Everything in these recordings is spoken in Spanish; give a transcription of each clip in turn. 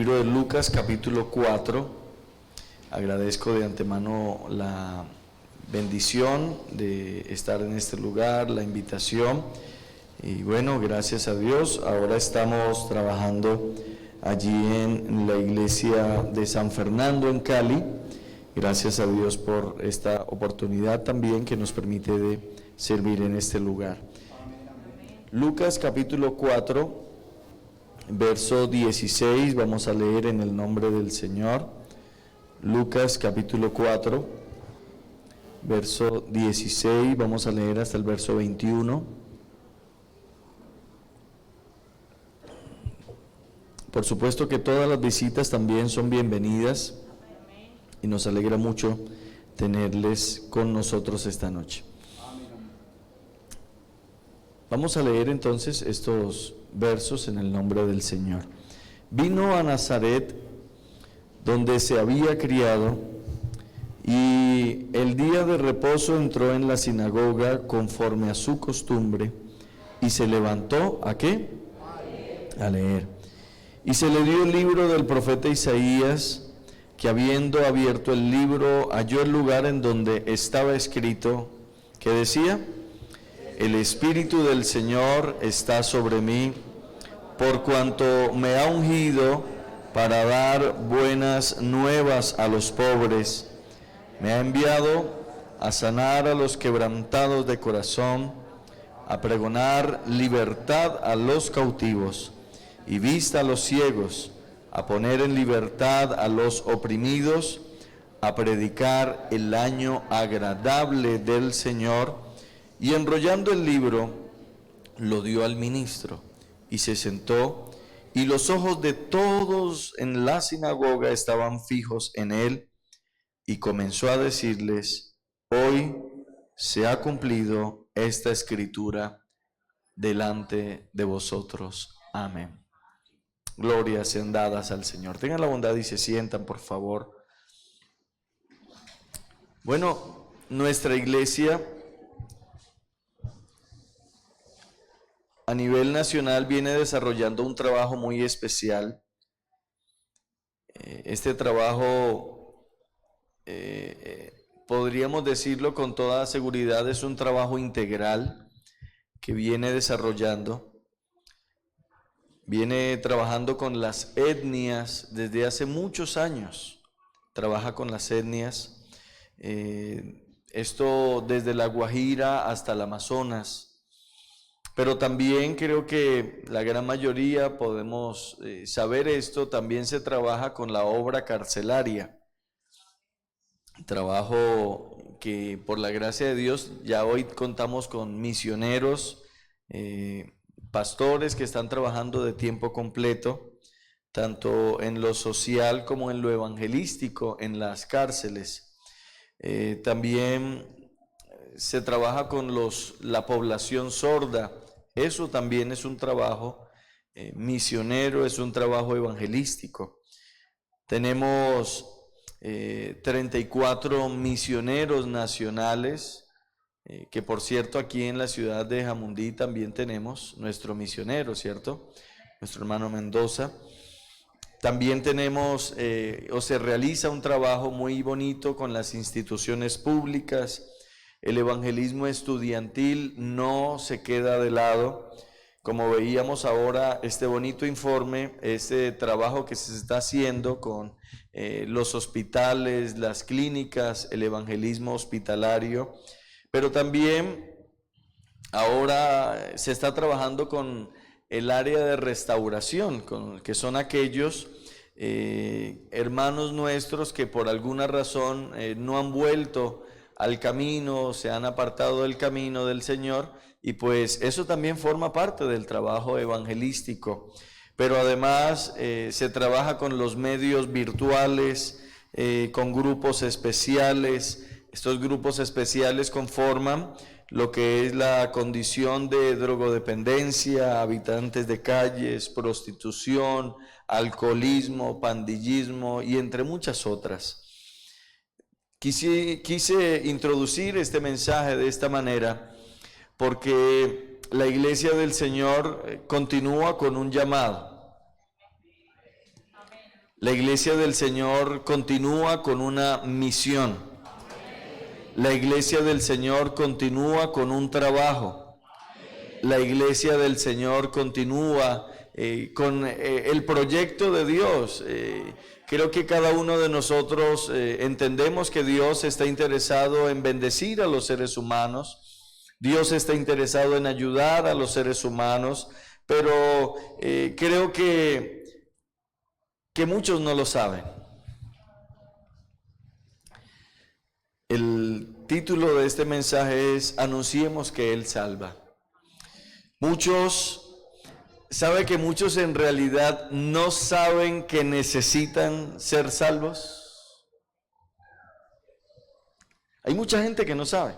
libro de Lucas, capítulo 4. Agradezco de antemano la bendición de estar en este lugar, la invitación. Y bueno, gracias a Dios, ahora estamos trabajando allí en la iglesia de San Fernando en Cali. Gracias a Dios por esta oportunidad también que nos permite de servir en este lugar. Lucas capítulo 4, verso 16, vamos a leer en el nombre del Señor. Lucas capítulo 4, verso 16, vamos a leer hasta el verso 21. Por supuesto que todas las visitas también son bienvenidas y nos alegra mucho tenerles con nosotros esta noche. Vamos a leer entonces estos versos en el nombre del Señor. Vino a Nazaret, donde se había criado, y el día de reposo entró en la sinagoga conforme a su costumbre, y se levantó, ¿a qué? A leer. Y se le dio el libro del profeta Isaías, que habiendo abierto el libro, halló el lugar en donde estaba escrito, que decía: El Espíritu del Señor está sobre mí, por cuanto me ha ungido para dar buenas nuevas a los pobres. Me ha enviado a sanar a los quebrantados de corazón, a pregonar libertad a los cautivos y vista a los ciegos, a poner en libertad a los oprimidos, a predicar el año agradable del Señor. Y enrollando el libro, lo dio al ministro, y se sentó, y los ojos de todos en la sinagoga estaban fijos en él, y comenzó a decirles: Hoy se ha cumplido esta escritura delante de vosotros. Amén. Glorias sean dadas al Señor. Tengan la bondad y se sientan, por favor. Bueno, nuestra iglesia a nivel nacional viene desarrollando un trabajo muy especial. Este trabajo, podríamos decirlo con toda seguridad, es un trabajo integral que viene desarrollando. Viene trabajando con las etnias desde hace muchos años. Trabaja con las etnias. Esto desde la Guajira hasta el Amazonas. Pero también creo que la gran mayoría podemos saber esto, también se trabaja con la obra carcelaria. Trabajo que por la gracia de Dios ya hoy contamos con misioneros, pastores que están trabajando de tiempo completo, tanto en lo social como en lo evangelístico, en las cárceles. También se trabaja con la población sorda. Eso también es un trabajo misionero, es un trabajo evangelístico. Tenemos 34 misioneros nacionales, que por cierto aquí en la ciudad de Jamundí también tenemos nuestro misionero, ¿cierto? Nuestro hermano Mendoza. También tenemos o se realiza un trabajo muy bonito con las instituciones públicas. El evangelismo estudiantil no se queda de lado. Como veíamos ahora, este bonito informe, este trabajo que se está haciendo con los hospitales, las clínicas, el evangelismo hospitalario, pero también ahora se está trabajando con el área de restauración, que son aquellos hermanos nuestros que por alguna razón no han vuelto al camino, se han apartado del camino del Señor, y pues eso también forma parte del trabajo evangelístico. Pero además se trabaja con los medios virtuales, con grupos especiales. Estos grupos especiales conforman lo que es la condición de drogodependencia, habitantes de calles, prostitución, alcoholismo, pandillismo y entre muchas otras. Quise introducir este mensaje de esta manera porque la iglesia del Señor continúa con un llamado. La iglesia del Señor continúa con una misión. La iglesia del Señor continúa con un trabajo. La iglesia del Señor continúa con el proyecto de Dios. Creo que cada uno de nosotros entendemos que Dios está interesado en bendecir a los seres humanos. Dios está interesado en ayudar a los seres humanos, pero creo que muchos no lo saben. El título de este mensaje es Anunciemos que Él salva. ¿Sabe que muchos en realidad no saben que necesitan ser salvos? Hay mucha gente que no sabe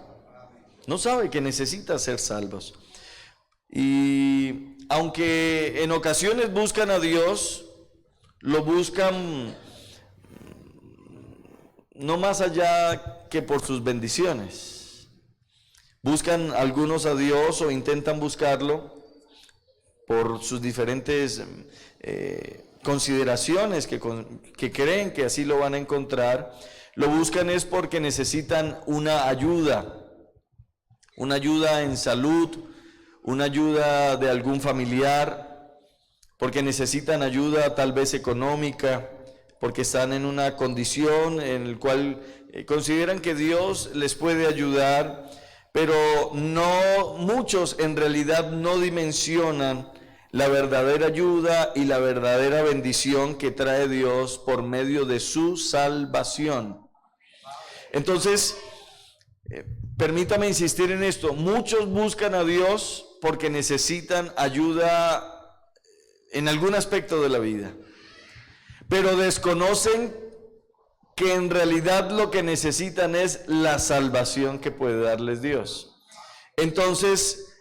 que necesita ser salvos. Y aunque en ocasiones buscan a Dios, lo buscan no más allá que por sus bendiciones. Buscan algunos a Dios o intentan buscarlo por sus diferentes consideraciones que creen que así lo van a encontrar. Lo buscan es porque necesitan una ayuda en salud, una ayuda de algún familiar, porque necesitan ayuda tal vez económica, porque están en una condición en la cual consideran que Dios les puede ayudar, pero muchos en realidad no dimensionan la verdadera ayuda y la verdadera bendición que trae Dios por medio de su salvación. Entonces, permítame insistir en esto, muchos buscan a Dios porque necesitan ayuda en algún aspecto de la vida, pero desconocen que en realidad lo que necesitan es la salvación que puede darles Dios. Entonces,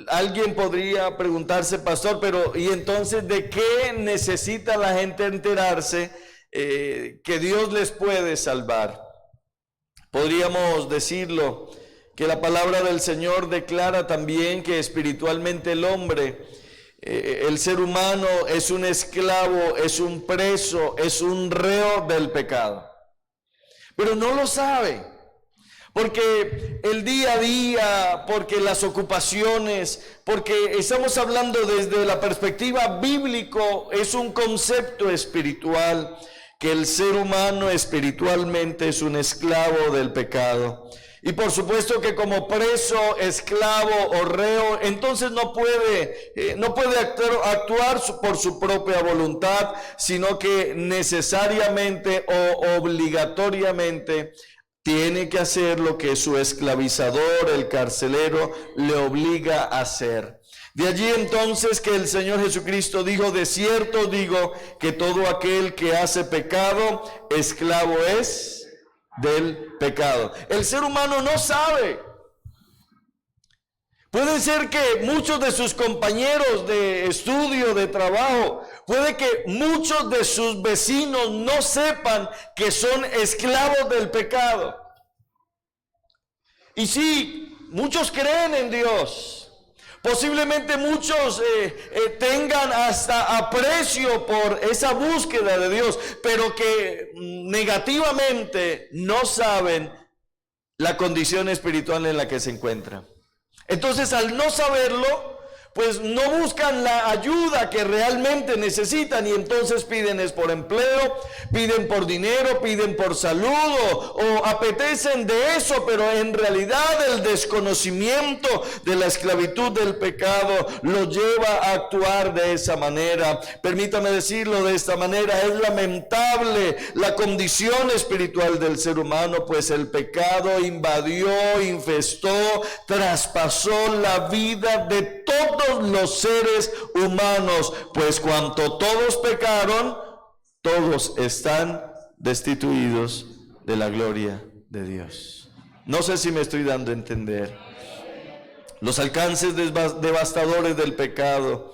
alguien podría preguntarse, pastor, pero ¿y entonces de qué necesita la gente enterarse que Dios les puede salvar? Podríamos decirlo, que la palabra del Señor declara también que espiritualmente el hombre, el ser humano es un esclavo, es un preso, es un reo del pecado. Pero no lo sabe, porque el día a día, porque las ocupaciones, porque estamos hablando desde la perspectiva bíblico, es un concepto espiritual, que el ser humano espiritualmente es un esclavo del pecado. Y por supuesto que como preso, esclavo o reo, entonces no puede actuar por su propia voluntad, sino que necesariamente o obligatoriamente tiene que hacer lo que su esclavizador, el carcelero, le obliga a hacer. De allí entonces que el Señor Jesucristo dijo, de cierto digo que todo aquel que hace pecado, esclavo es del pecado. El ser humano no sabe. Puede ser que muchos de sus compañeros de estudio, de trabajo, puede que muchos de sus vecinos no sepan que son esclavos del pecado. Y sí, muchos creen en Dios. Posiblemente muchos tengan hasta aprecio por esa búsqueda de Dios, pero que negativamente no saben la condición espiritual en la que se encuentran. Entonces, al no saberlo, pues no buscan la ayuda que realmente necesitan, y entonces piden es por empleo, piden por dinero, piden por salud o apetecen de eso, pero en realidad el desconocimiento de la esclavitud del pecado los lleva a actuar de esa manera. Permítame decirlo de esta manera, es lamentable la condición espiritual del ser humano, pues el pecado invadió, infestó, traspasó la vida de todos los seres humanos, pues cuanto todos pecaron, todos están destituidos de la gloria de Dios. No sé si me estoy dando a entender. Los alcances devastadores del pecado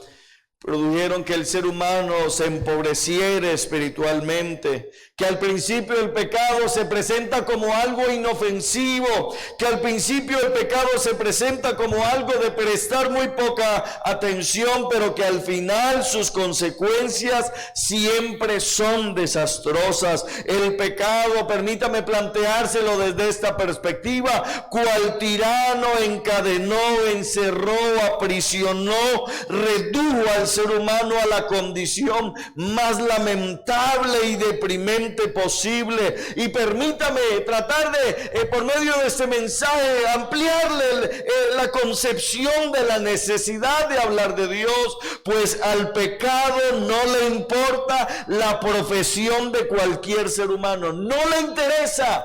produjeron que el ser humano se empobreciera espiritualmente, que al principio el pecado se presenta como algo inofensivo, que al principio el pecado se presenta como algo de prestar muy poca atención, pero que al final sus consecuencias siempre son desastrosas. El pecado, permítame planteárselo desde esta perspectiva, cual tirano encadenó, encerró, aprisionó, redujo al ser humano a la condición más lamentable y deprimente posible. Y permítame tratar de, por medio de este mensaje, ampliarle la concepción de la necesidad de hablar de Dios, pues al pecado no le importa la profesión de cualquier ser humano, no le interesa.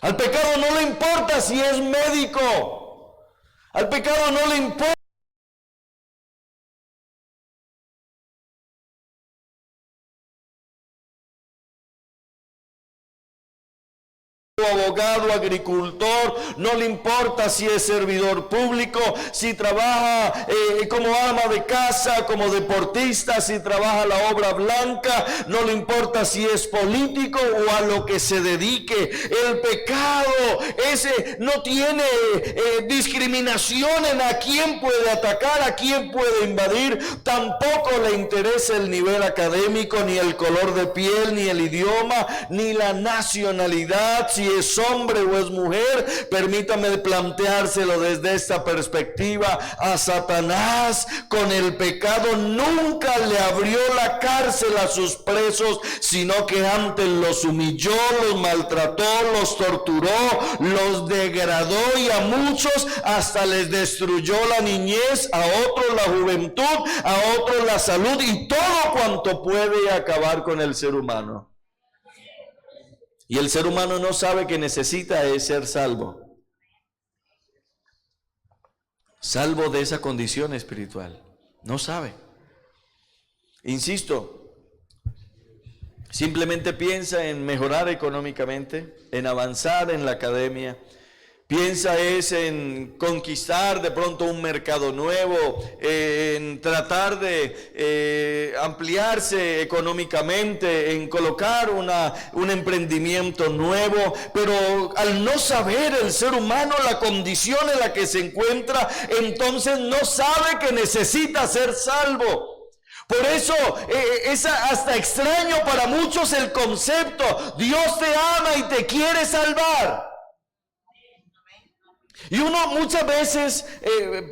Al pecado no le importa si es médico, al pecado no le importa abogado, agricultor, no le importa si es servidor público, si trabaja como ama de casa, como deportista, si trabaja la obra blanca, no le importa si es político o a lo que se dedique. El pecado ese no tiene discriminación en a quién puede atacar, a quién puede invadir. Tampoco le interesa el nivel académico, ni el color de piel, ni el idioma, ni la nacionalidad, si es hombre o es mujer. Permítame planteárselo desde esta perspectiva. A Satanás con el pecado nunca le abrió la cárcel a sus presos, sino que antes los humilló, los maltrató, los torturó, los degradó, y a muchos hasta les destruyó la niñez, a otros la juventud, a otros la salud, y todo cuanto puede acabar con el ser humano. Y el ser humano no sabe que necesita ser salvo. Salvo de esa condición espiritual. No sabe. Insisto, simplemente piensa en mejorar económicamente, en avanzar en la academia. Piensa en conquistar de pronto un mercado nuevo, en tratar de ampliarse económicamente, en colocar un emprendimiento nuevo, pero al no saber el ser humano la condición en la que se encuentra, entonces no sabe que necesita ser salvo. Por eso es hasta extraño para muchos el concepto: Dios te ama y te quiere salvar. Y uno muchas veces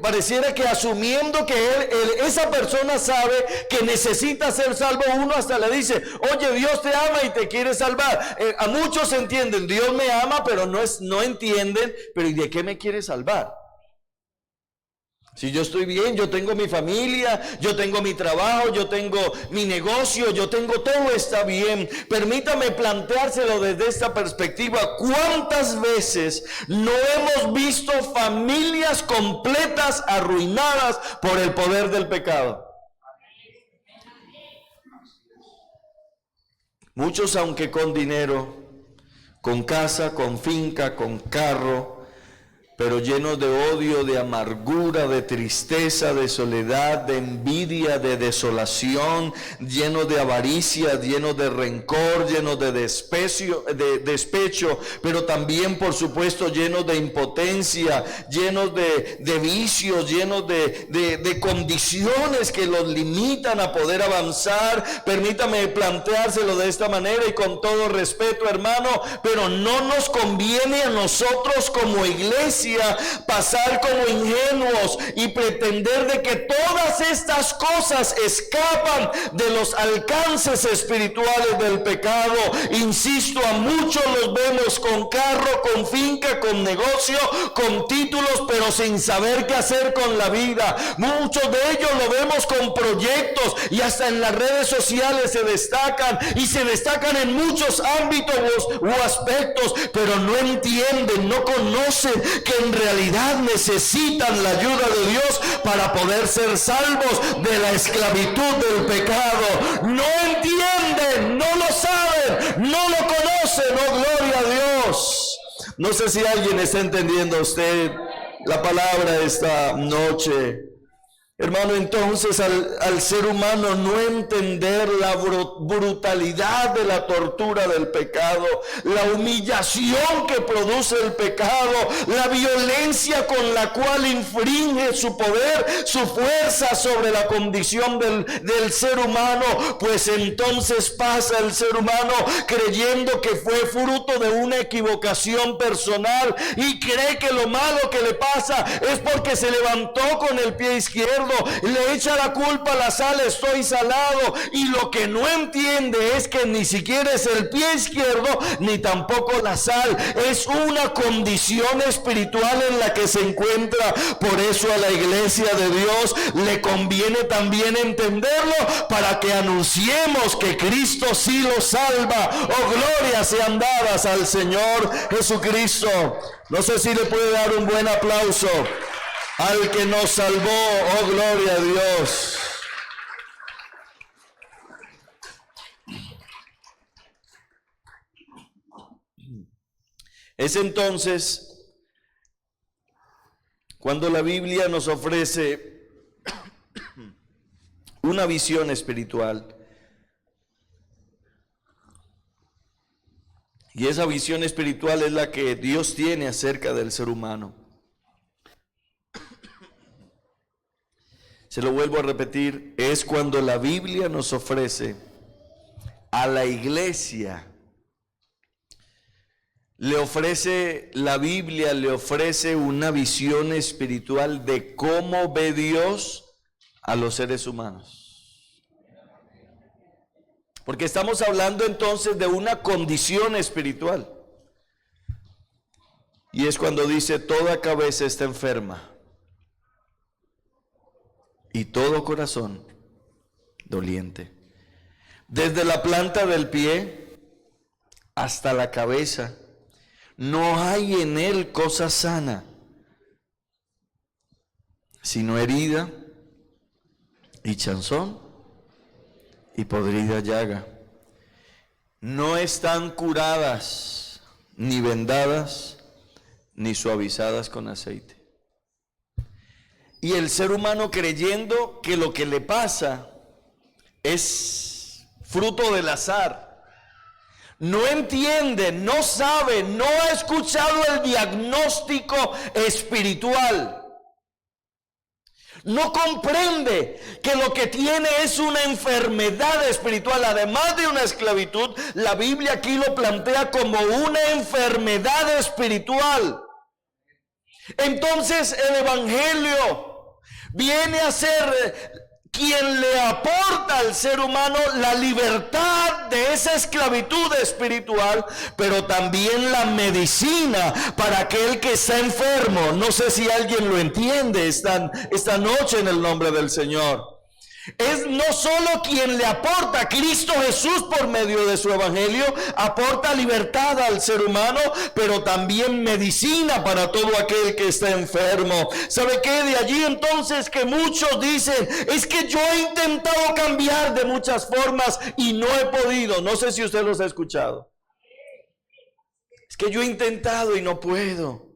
pareciera que asumiendo que esa persona sabe que necesita ser salvo, uno hasta le dice: oye, Dios te ama y te quiere salvar. A muchos entienden, Dios me ama, pero no entienden, pero ¿y de qué me quiere salvar? Si yo estoy bien, yo tengo mi familia, yo tengo mi trabajo, yo tengo mi negocio, yo tengo todo, está bien. Permítame planteárselo desde esta perspectiva. ¿Cuántas veces no hemos visto familias completas arruinadas por el poder del pecado? Muchos, aunque con dinero, con casa, con finca, con carro, pero llenos de odio, de amargura, de tristeza, de soledad, de envidia, de desolación, llenos de avaricia, llenos de rencor, llenos de despecho, pero también, por supuesto, llenos de impotencia, llenos de vicios, llenos de condiciones que los limitan a poder avanzar. Permítame planteárselo de esta manera y con todo respeto, hermano, pero no nos conviene a nosotros como iglesia pasar como ingenuos y pretender de que todas estas cosas escapan de los alcances espirituales del pecado. Insisto, a muchos los vemos con carro, con finca, con negocio, con títulos, pero sin saber qué hacer con la vida. Muchos de ellos lo vemos con proyectos y hasta en las redes sociales se destacan, y se destacan en muchos ámbitos u aspectos, pero no entienden, no conocen que en realidad necesitan la ayuda de Dios para poder ser salvos de la esclavitud del pecado. No entienden, no lo saben, no lo conocen. Oh, gloria a Dios. No sé si alguien está entendiendo usted la palabra esta noche. Hermano, entonces al ser humano no entender la brutalidad de la tortura del pecado, la humillación que produce el pecado, la violencia con la cual infringe su poder, su fuerza sobre la condición del ser humano, pues entonces pasa el ser humano creyendo que fue fruto de una equivocación personal y cree que lo malo que le pasa es porque se levantó con el pie izquierdo. Le echa la culpa a la sal, estoy salado, y lo que no entiende es que ni siquiera es el pie izquierdo ni tampoco la sal, es una condición espiritual en la que se encuentra. Por eso a la iglesia de Dios le conviene también entenderlo, para que anunciemos que Cristo sí lo salva. Oh, glorias sean dadas al Señor Jesucristo. No sé si le puede dar un buen aplauso al que nos salvó. Oh, gloria a Dios. Es entonces cuando la Biblia nos ofrece una visión espiritual. Y esa visión espiritual es la que Dios tiene acerca del ser humano. Se lo vuelvo a repetir, es cuando la Biblia nos ofrece a la iglesia, la Biblia le ofrece una visión espiritual de cómo ve Dios a los seres humanos. Porque estamos hablando entonces de una condición espiritual. Y es cuando dice, toda cabeza está enferma y todo corazón doliente. Desde la planta del pie hasta la cabeza, no hay en él cosa sana, sino herida y chanzón y podrida llaga. No están curadas, ni vendadas, ni suavizadas con aceite. Y el ser humano, creyendo que lo que le pasa es fruto del azar, no entiende, no sabe, no ha escuchado el diagnóstico espiritual. No comprende que lo que tiene es una enfermedad espiritual, además de una esclavitud. La Biblia aquí lo plantea como una enfermedad espiritual. Entonces el Evangelio viene a ser quien le aporta al ser humano la libertad de esa esclavitud espiritual, pero también la medicina para aquel que está enfermo. No sé si alguien lo entiende esta noche en el nombre del Señor. Es no solo quien le aporta, Cristo Jesús por medio de su evangelio aporta libertad al ser humano, pero también medicina para todo aquel que está enfermo. ¿Sabe qué? De allí entonces que muchos dicen, es que yo he intentado cambiar de muchas formas y no he podido. No sé si usted los ha escuchado. Es que yo he intentado y no puedo.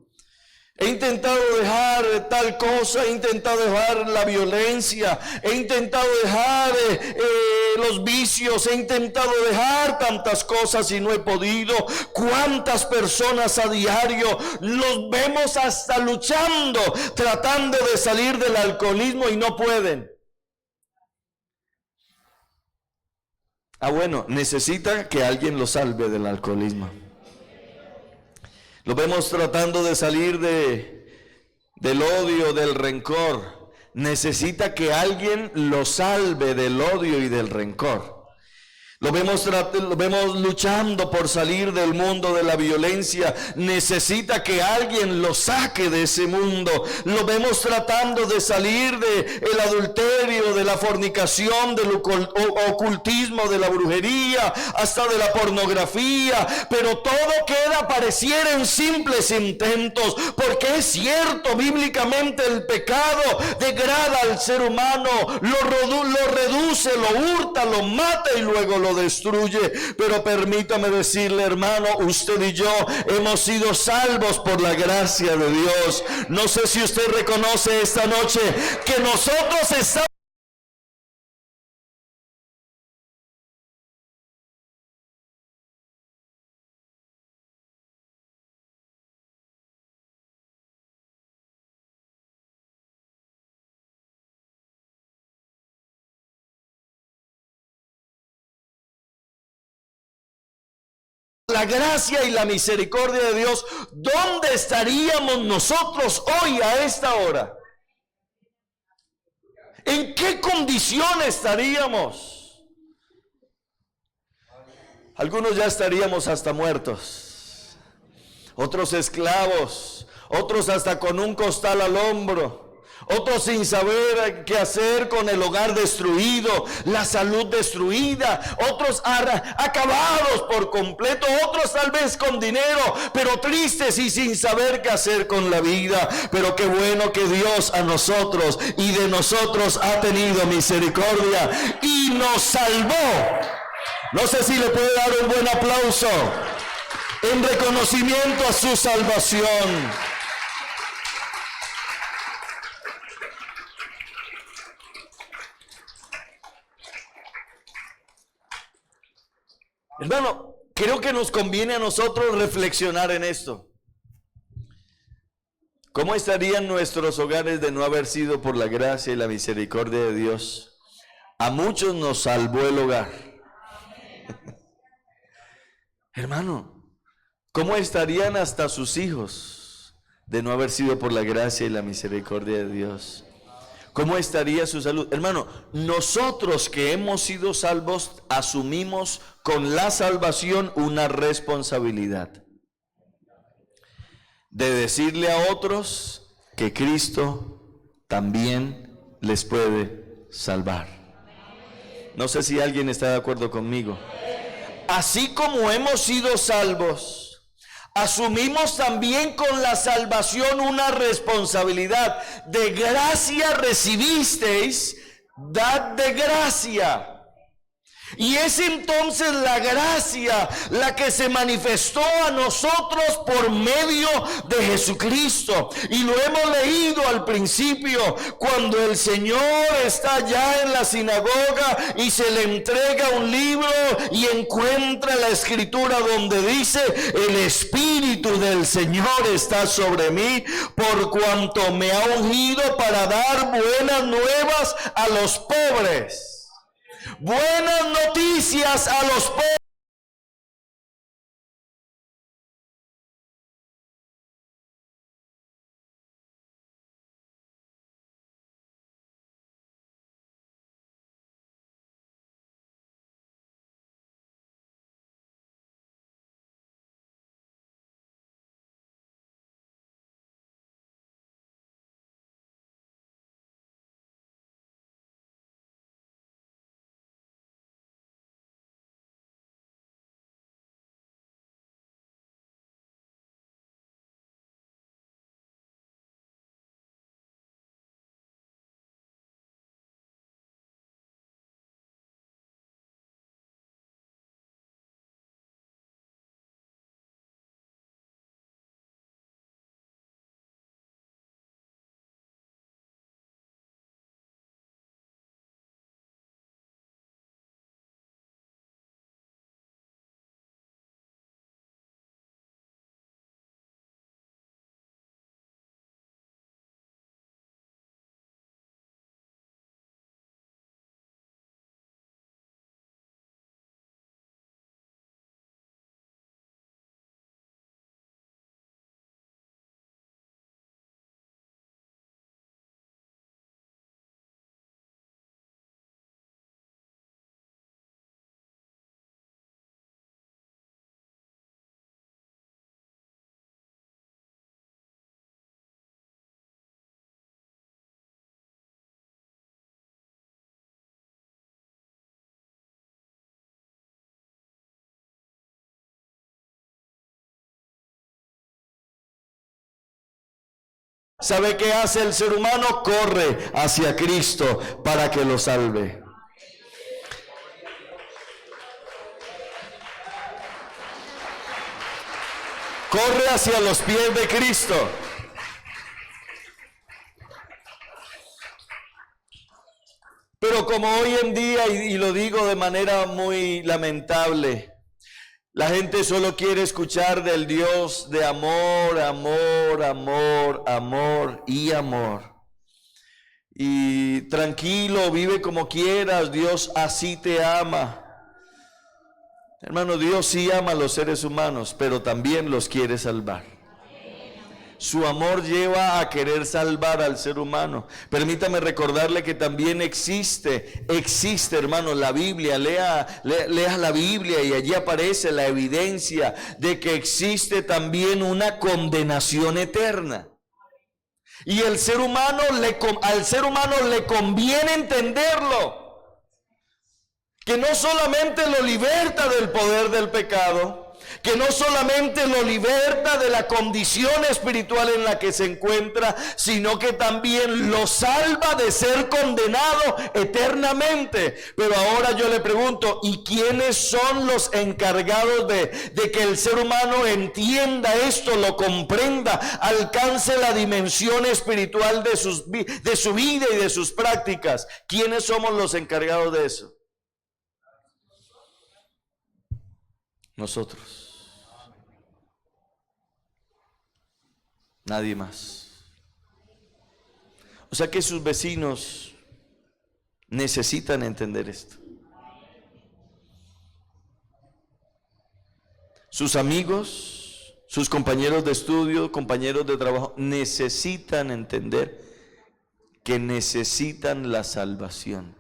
He intentado dejar tal cosa, he intentado dejar la violencia, he intentado dejar los vicios, he intentado dejar tantas cosas y no he podido. ¿Cuántas personas a diario los vemos hasta luchando, tratando de salir del alcoholismo y no pueden? Bueno, necesita que alguien lo salve del alcoholismo. Lo vemos tratando de salir del odio, del rencor. Necesita que alguien lo salve del odio y del rencor. Lo vemos luchando por salir del mundo de la violencia. Necesita que alguien lo saque de ese mundo. Lo vemos tratando de salir del adulterio, de la fornicación, del ocultismo, de la brujería, hasta de la pornografía. Pero todo queda, pareciera, en simples intentos. Porque es cierto, bíblicamente el pecado degrada al ser humano, lo reduce, lo hurta, lo mata y luego lo lo destruye. Pero permítame decirle, hermano, usted y yo hemos sido salvos por la gracia de Dios. No sé si usted reconoce esta noche que nosotros estamos. La gracia y la misericordia de Dios, ¿dónde estaríamos nosotros hoy a esta hora? ¿En qué condición estaríamos? Algunos ya estaríamos hasta muertos, otros esclavos, otros hasta con un costal al hombro, otros sin saber qué hacer, con el hogar destruido, la salud destruida, otros acabados por completo, otros tal vez con dinero, pero tristes y sin saber qué hacer con la vida. Pero qué bueno que Dios a nosotros y de nosotros ha tenido misericordia y nos salvó. No sé si le puede dar un buen aplauso en reconocimiento a su salvación. Hermano, creo que nos conviene a nosotros reflexionar en esto. ¿Cómo estarían nuestros hogares de no haber sido por la gracia y la misericordia de Dios? A muchos nos salvó el hogar. Hermano, ¿cómo estarían hasta sus hijos de no haber sido por la gracia y la misericordia de Dios? ¿Cómo estaría su salud? Hermano, nosotros que hemos sido salvos asumimos con la salvación una responsabilidad de decirle a otros que Cristo también les puede salvar. No sé si alguien está de acuerdo conmigo. Así como hemos sido salvos, asumimos también con la salvación una responsabilidad. De gracia recibisteis, dad de gracia. Y es entonces la gracia la que se manifestó a nosotros por medio de Jesucristo. Y lo hemos leído al principio, cuando el Señor está ya en la sinagoga y se le entrega un libro y encuentra la escritura donde dice: el Espíritu del Señor está sobre mí, por cuanto me ha ungido para dar buenas nuevas a los pobres. Buenas noticias a los pobres. ¿Sabe qué hace el ser humano? Corre hacia Cristo para que lo salve. Corre hacia los pies de Cristo. Pero como hoy en día, y lo digo de manera muy lamentable, la gente solo quiere escuchar del Dios de amor, amor, amor, amor y amor. Y tranquilo, vive como quieras, Dios así te ama. Hermano, Dios sí ama a los seres humanos, pero también los quiere salvar. Su amor lleva a querer salvar al ser humano. Permítame recordarle que también existe, hermano, la Biblia. Lea la Biblia y allí aparece la evidencia de que existe también una condenación eterna. Y al ser humano le conviene entenderlo. Que no solamente lo liberta del poder del pecado, que no solamente lo liberta de la condición espiritual en la que se encuentra, sino que también lo salva de ser condenado eternamente. Pero ahora yo le pregunto, ¿y quiénes son los encargados de que el ser humano entienda esto, lo comprenda, alcance la dimensión espiritual de su vida y de sus prácticas? ¿Quiénes somos los encargados de eso? Nosotros. Nadie más. O sea que sus vecinos necesitan entender esto. Sus amigos, sus compañeros de estudio, compañeros de trabajo, necesitan entender que necesitan la salvación.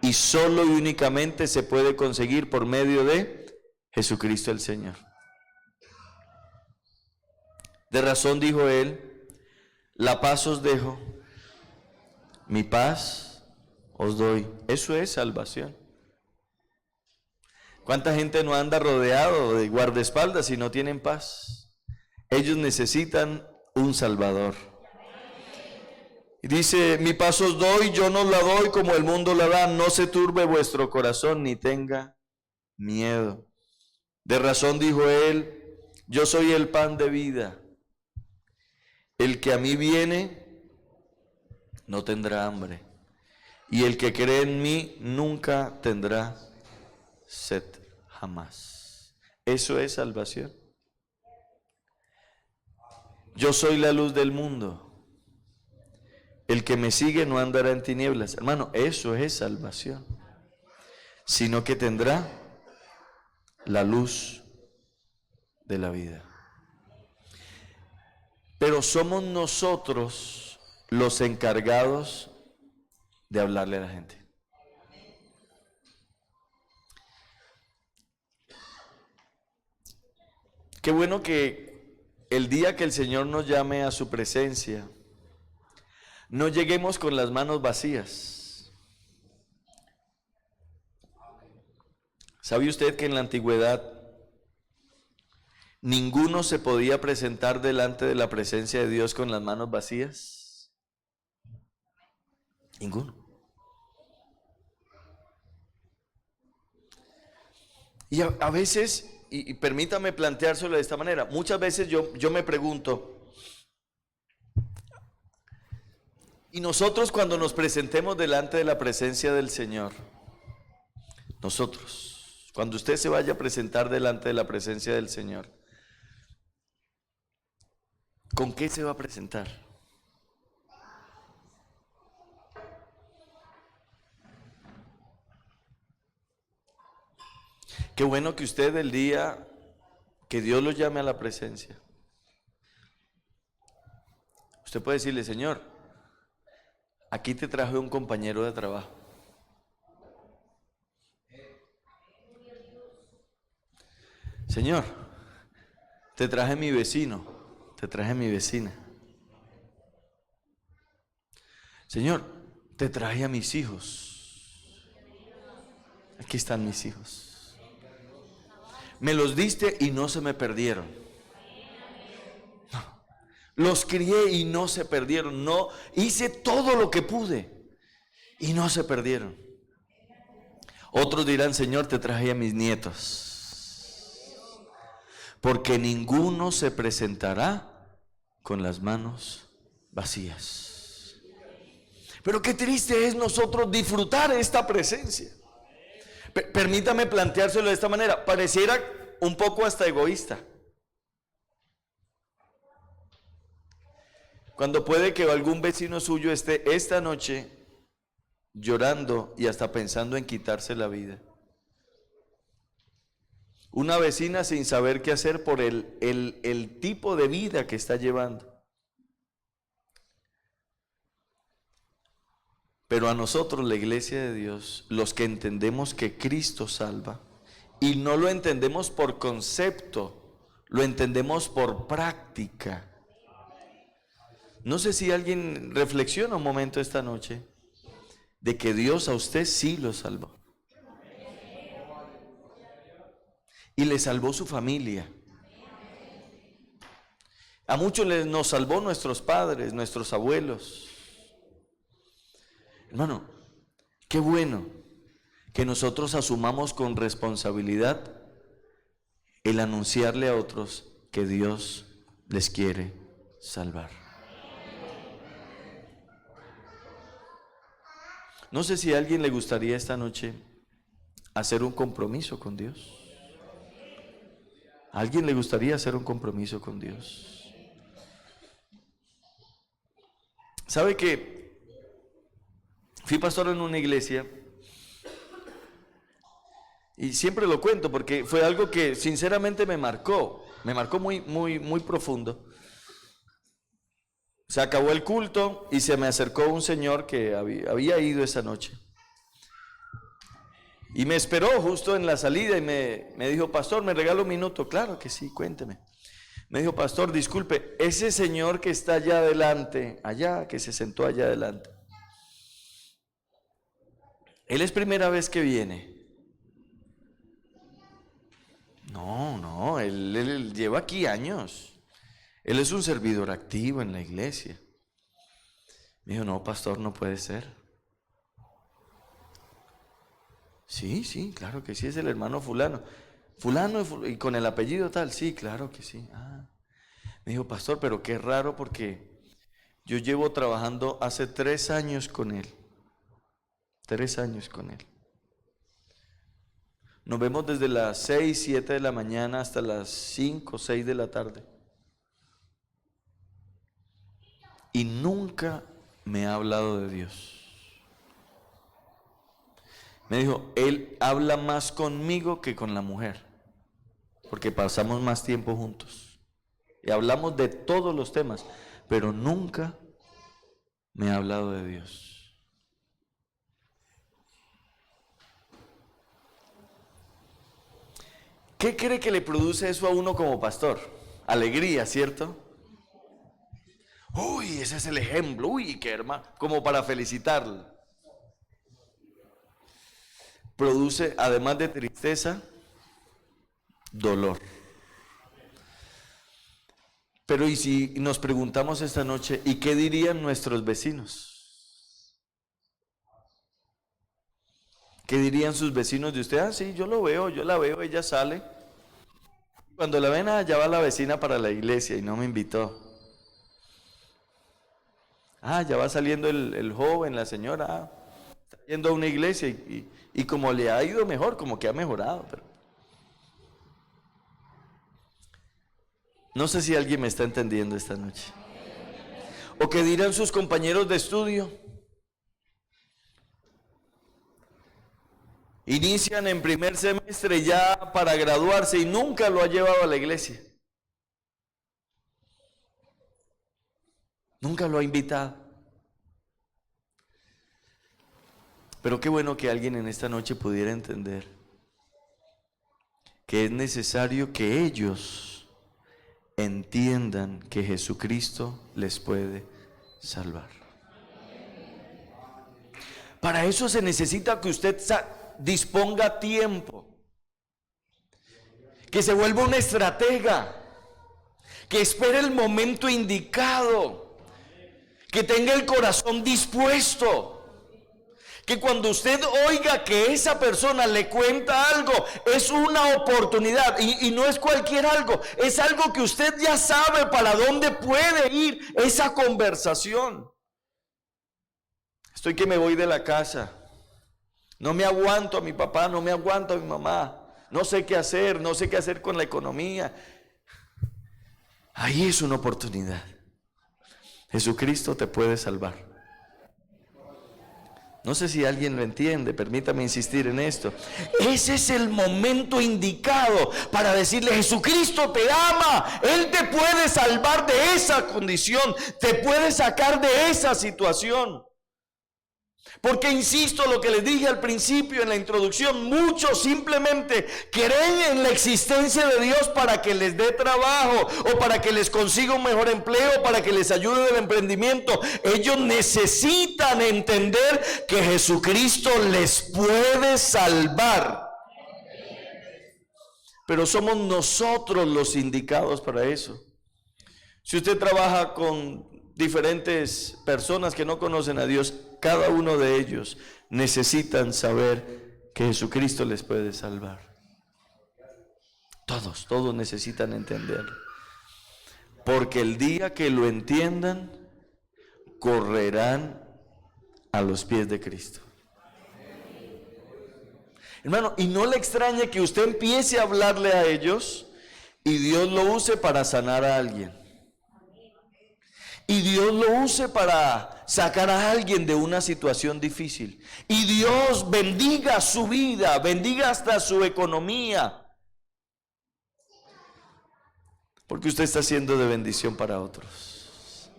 Y solo y únicamente se puede conseguir por medio de Jesucristo el Señor. De razón dijo él, la paz os dejo, mi paz os doy. Eso es salvación. ¿Cuánta gente no anda rodeado de guardaespaldas y no tienen paz? Ellos necesitan un Salvador. Y dice, mi paz os doy, yo no la doy como el mundo la da, no se turbe vuestro corazón ni tenga miedo. De razón dijo él, yo soy el pan de vida. El que a mí viene no tendrá hambre, y el que cree en mí nunca tendrá sed, jamás. Eso es salvación. Yo soy la luz del mundo. El que me sigue no andará en tinieblas. Hermano, eso es salvación. Sino que tendrá la luz de la vida. Pero somos nosotros los encargados de hablarle a la gente. Qué bueno que el día que el Señor nos llame a su presencia, no lleguemos con las manos vacías. ¿Sabe usted que en la antigüedad ninguno se podía presentar delante de la presencia de Dios con las manos vacías? Ninguno. Y a veces, y permítame planteárselo de esta manera, muchas veces yo me pregunto, y nosotros cuando nos presentemos delante de la presencia del Señor, nosotros, cuando usted se vaya a presentar delante de la presencia del Señor, ¿con qué se va a presentar? Qué bueno que usted el día que Dios lo llame a la presencia, usted puede decirle, Señor, aquí te traje un compañero de trabajo. Señor, te traje mi vecino, te traje mi vecina. Señor, te traje a mis hijos. Aquí están mis hijos. Me los diste y no se me perdieron. No. Los crié y no se perdieron. No, hice todo lo que pude y no se perdieron. Otros dirán, Señor, te traje a mis nietos. porque ninguno se presentará con las manos vacías. Pero qué triste es nosotros disfrutar esta presencia. Permítame planteárselo de esta manera, pareciera un poco hasta egoísta. Cuando puede que algún vecino suyo esté esta noche llorando y hasta pensando en quitarse la vida. Una vecina sin saber qué hacer por el tipo de vida que está llevando. Pero a nosotros, la iglesia de Dios, los que entendemos que Cristo salva, y no lo entendemos por concepto, lo entendemos por práctica. No sé si alguien reflexiona un momento esta noche de que Dios a usted sí lo salvó. Y le salvó su familia. A muchos nos salvó nuestros padres, nuestros abuelos. Hermano, qué bueno que nosotros asumamos con responsabilidad el anunciarle a otros que Dios les quiere salvar. No sé si a alguien le gustaría esta noche hacer un compromiso con Dios. ¿A alguien le gustaría hacer un compromiso con Dios? ¿Sabe que fui pastor en una iglesia? Y siempre lo cuento porque fue algo que sinceramente me marcó muy profundo. Se acabó el culto y se me acercó un señor que había ido esa noche. Y me esperó justo en la salida y me dijo, pastor, ¿me regala un minuto? Claro que sí, cuénteme. Me dijo, pastor, disculpe, ese señor que está allá adelante, que se sentó allá adelante, ¿él es primera vez que viene? No, él lleva aquí años. Él es un servidor activo en la iglesia. Me dijo, no, pastor, no puede ser. Sí, claro que sí, es el hermano fulano. Fulano y con el apellido tal, sí, claro que sí. Me dijo, pastor, pero qué raro porque yo llevo trabajando hace 3 años con él. 3 años con él. Nos vemos desde las 6, 7 de la mañana hasta las 5, 6 de la tarde. Y nunca me ha hablado de Dios. Me dijo, él habla más conmigo que con la mujer, porque pasamos más tiempo juntos. Y hablamos de todos los temas, pero nunca me ha hablado de Dios. ¿Qué cree que le produce eso a uno como pastor? Alegría, ¿cierto? Uy, ese es el ejemplo, uy, qué hermano, como para felicitarlo. Produce, además de tristeza, dolor. Pero ¿y si nos preguntamos esta noche, ¿y qué dirían nuestros vecinos? ¿Qué dirían sus vecinos de usted? Sí, yo la veo, ella sale. Cuando la ven, ya va la vecina para la iglesia y no me invitó. Ya va saliendo el joven, la señora, está yendo a una iglesia y como le ha ido mejor, como que ha mejorado. Pero no sé si alguien me está entendiendo esta noche. ¿O qué dirán sus compañeros de estudio? Inician en primer semestre ya para graduarse y nunca lo ha llevado a la iglesia. Nunca lo ha invitado. Pero qué bueno que alguien en esta noche pudiera entender que es necesario que ellos entiendan que Jesucristo les puede salvar. Para eso se necesita que usted disponga tiempo, que se vuelva una estratega, que espere el momento indicado, que tenga el corazón dispuesto, Que cuando usted oiga que esa persona le cuenta algo, es una oportunidad y no es cualquier algo, es algo que usted ya sabe para dónde puede ir esa conversación. Estoy que me voy de la casa, no me aguanto a mi papá, no me aguanto a mi mamá, no sé qué hacer con la economía. Ahí es una oportunidad. Jesucristo te puede salvar. No sé si alguien lo entiende, permítame insistir en esto. Ese es el momento indicado para decirle: Jesucristo te ama, Él te puede salvar de esa condición, te puede sacar de esa situación. Porque insisto, lo que les dije al principio en la introducción, muchos simplemente creen en la existencia de Dios para que les dé trabajo, o para que les consiga un mejor empleo, para que les ayude en el emprendimiento. Ellos necesitan entender que Jesucristo les puede salvar. Pero somos nosotros los indicados para eso. Si usted trabaja con diferentes personas que no conocen a Dios, cada uno de ellos necesitan saber que Jesucristo les puede salvar. Todos necesitan entenderlo. Porque el día que lo entiendan, correrán a los pies de Cristo. Hermano, y no le extrañe que usted empiece a hablarle a ellos y Dios lo use para sanar a alguien. Y Dios lo use para sacar a alguien de una situación difícil. Y Dios bendiga su vida, bendiga hasta su economía. Porque usted está siendo de bendición para otros.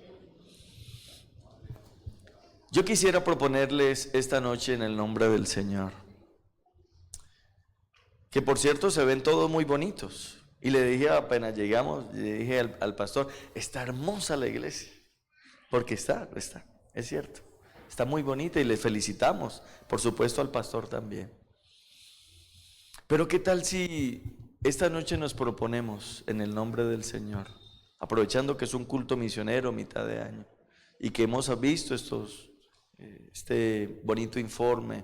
Yo quisiera proponerles esta noche en el nombre del Señor, que por cierto se ven todos muy bonitos. Y le dije apenas llegamos, le dije al pastor: está hermosa la iglesia. Porque está, es cierto, está muy bonita y le felicitamos, por supuesto al pastor también. Pero ¿qué tal si esta noche nos proponemos en el nombre del Señor, aprovechando que es un culto misionero mitad de año y que hemos visto este bonito informe?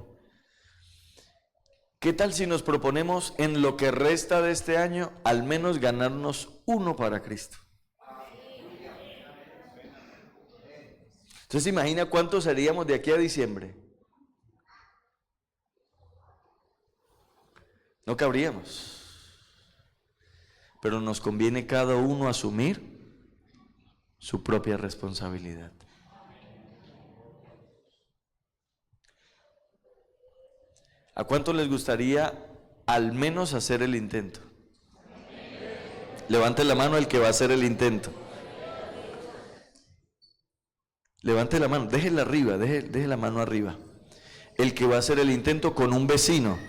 ¿Qué tal si nos proponemos en lo que resta de este año al menos ganarnos uno para Cristo? Entonces, imagina cuántos seríamos de aquí a diciembre. No cabríamos. Pero nos conviene cada uno asumir su propia responsabilidad. ¿A cuántos les gustaría al menos hacer el intento? Levante la mano el que va a hacer el intento. Levante la mano, déjela arriba, deje la mano arriba. El que va a hacer el intento con un vecino.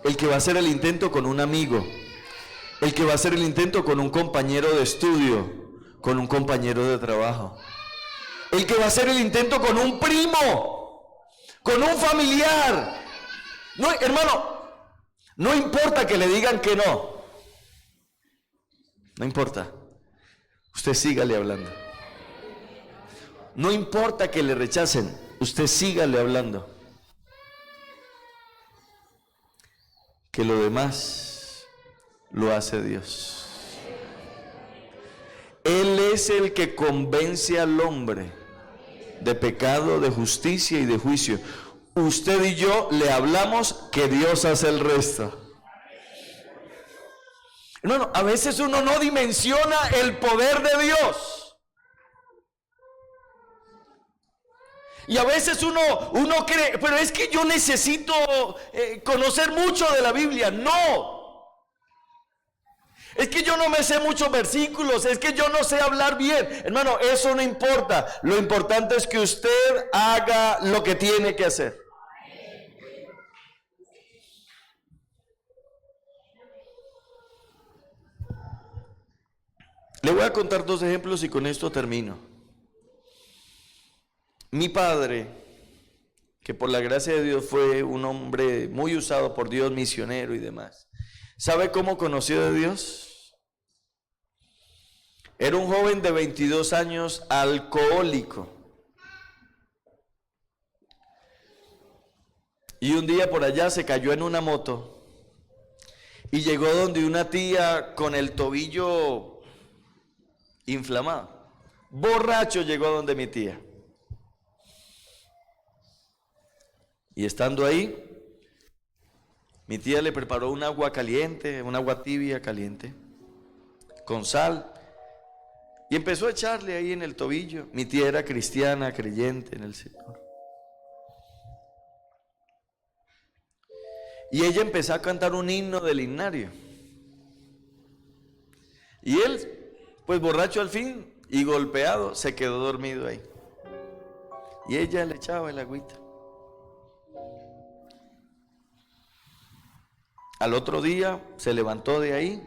El que va a hacer el intento con un amigo. El que va a hacer el intento con un compañero de estudio, con un compañero de trabajo. El que va a hacer el intento con un primo, con un familiar. No, hermano, no importa que le digan que no. No importa. Usted sígale hablando. No importa que le rechacen, usted sígale hablando. Que lo demás lo hace Dios. Él es el que convence al hombre de pecado, de justicia y de juicio. Usted y yo le hablamos, que Dios hace el resto. Hermano, a veces uno no dimensiona el poder de Dios. Y a veces uno cree, pero es que yo necesito conocer mucho de la Biblia. No. Es que yo no me sé muchos versículos, es que yo no sé hablar bien. Hermano, eso no importa. Lo importante es que usted haga lo que tiene que hacer. Le voy a contar dos ejemplos y con esto termino. Mi padre, que por la gracia de Dios fue un hombre muy usado por Dios, misionero y demás. ¿Sabe cómo conoció de Dios? Era un joven de 22 años alcohólico. Y un día por allá se cayó en una moto y llegó donde una tía con el tobillo inflamado. Borracho llegó donde mi tía. Y estando ahí, mi tía le preparó un agua caliente, un agua tibia caliente, con sal, y empezó a echarle ahí en el tobillo. Mi tía era cristiana, creyente en el Señor. Y ella empezó a cantar un himno del himnario. Y él, pues borracho al fin y golpeado, se quedó dormido ahí. Y ella le echaba el agüita. Al otro día se levantó de ahí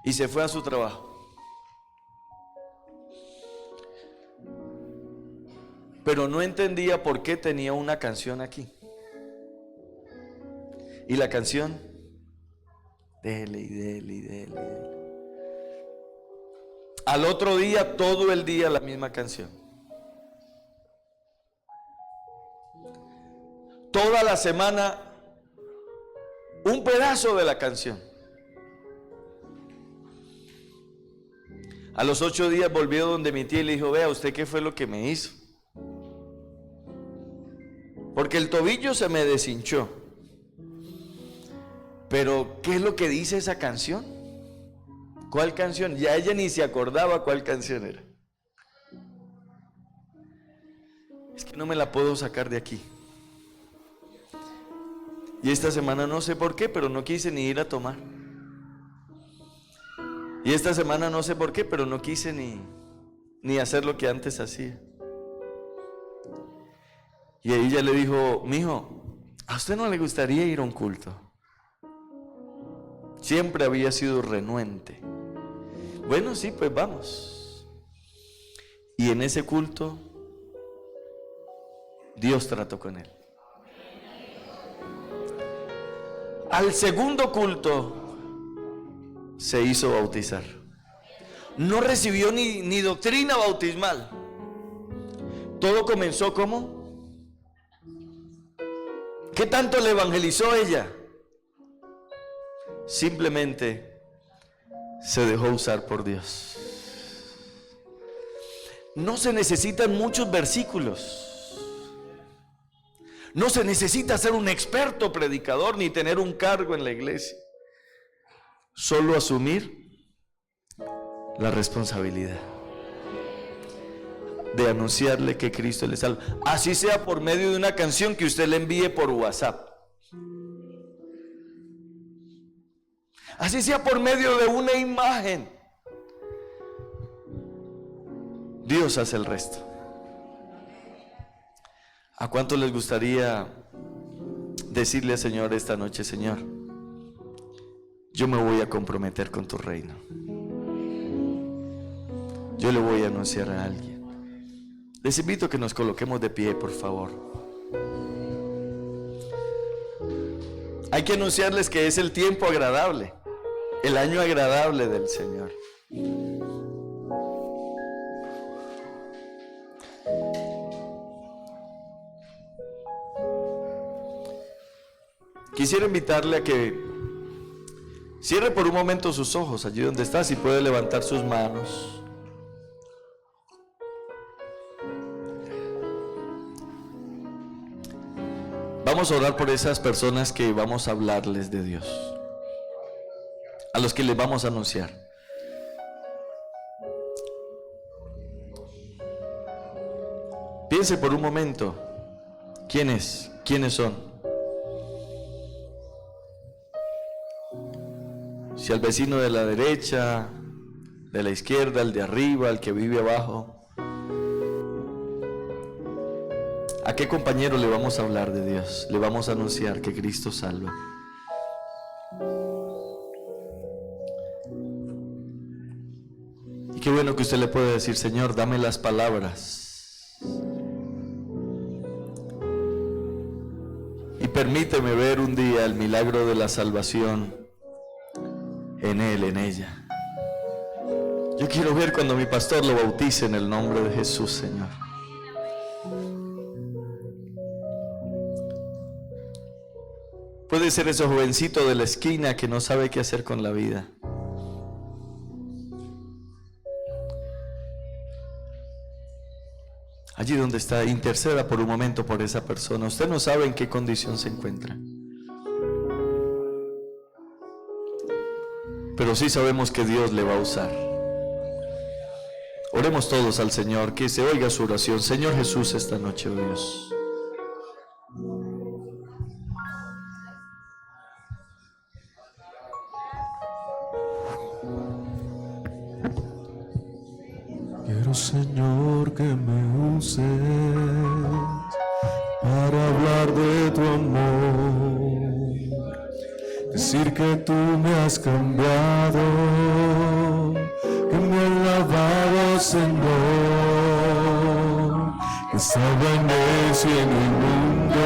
y se fue a su trabajo. Pero no entendía por qué tenía una canción aquí. Y la canción, dele y dele y dele y dele. Al otro día, todo el día la misma canción. Toda la semana, un pedazo de la canción. A los 8 días volvió donde mi tía y le dijo: vea, ¿usted qué fue lo que me hizo? Porque el tobillo se me deshinchó. Pero, ¿qué es lo que dice esa canción? ¿Cuál canción? Ya ella ni se acordaba cuál canción era. Es que no me la puedo sacar de aquí. Y esta semana no sé por qué, pero no quise ni ir a tomar. Y esta semana no sé por qué, pero no quise ni hacer lo que antes hacía. Y ella le dijo: mijo, ¿a usted no le gustaría ir a un culto? Siempre había sido renuente. Bueno, sí, pues vamos. Y en ese culto, Dios trató con él. Al segundo culto, se hizo bautizar. No recibió ni doctrina bautismal. Todo comenzó ¿cómo? ¿Qué tanto le evangelizó ella? Simplemente se dejó usar por Dios. No se necesitan muchos versículos. No se necesita ser un experto predicador ni tener un cargo en la iglesia. Solo asumir la responsabilidad de anunciarle que Cristo le salva. Así sea por medio de una canción que usted le envíe por WhatsApp. Así sea por medio de una imagen. Dios hace el resto. ¿A cuánto les gustaría decirle al Señor esta noche: Señor, yo me voy a comprometer con tu reino? Yo le voy a anunciar a alguien. Les invito a que nos coloquemos de pie, por favor. Hay que anunciarles que es el tiempo agradable, el año agradable del Señor. Quisiera invitarle a que cierre por un momento sus ojos allí donde está, si puede levantar sus manos. Vamos a orar por esas personas que vamos a hablarles de Dios, a los que les vamos a anunciar. Piense por un momento, ¿quiénes son? Si al vecino de la derecha, de la izquierda, al de arriba, al que vive abajo. ¿A qué compañero le vamos a hablar de Dios? Le vamos a anunciar que Cristo salva. Y qué bueno que usted le puede decir: Señor, dame las palabras y permíteme ver un día el milagro de la salvación en él, en ella. Yo quiero ver cuando mi pastor lo bautice en el nombre de Jesús, Señor. Puede ser ese jovencito de la esquina que no sabe qué hacer con la vida. Allí donde está, interceda por un momento por esa persona. Usted no sabe en qué condición se encuentra, pero sí sabemos que Dios le va a usar. Oremos todos al Señor, que se oiga su oración. Señor Jesús, esta noche, oh Dios, quiero, Señor, que me uses para hablar de tu amor, decir que tú me has cambiado, que me has lavado, Señor, que estaba necio en el mundo,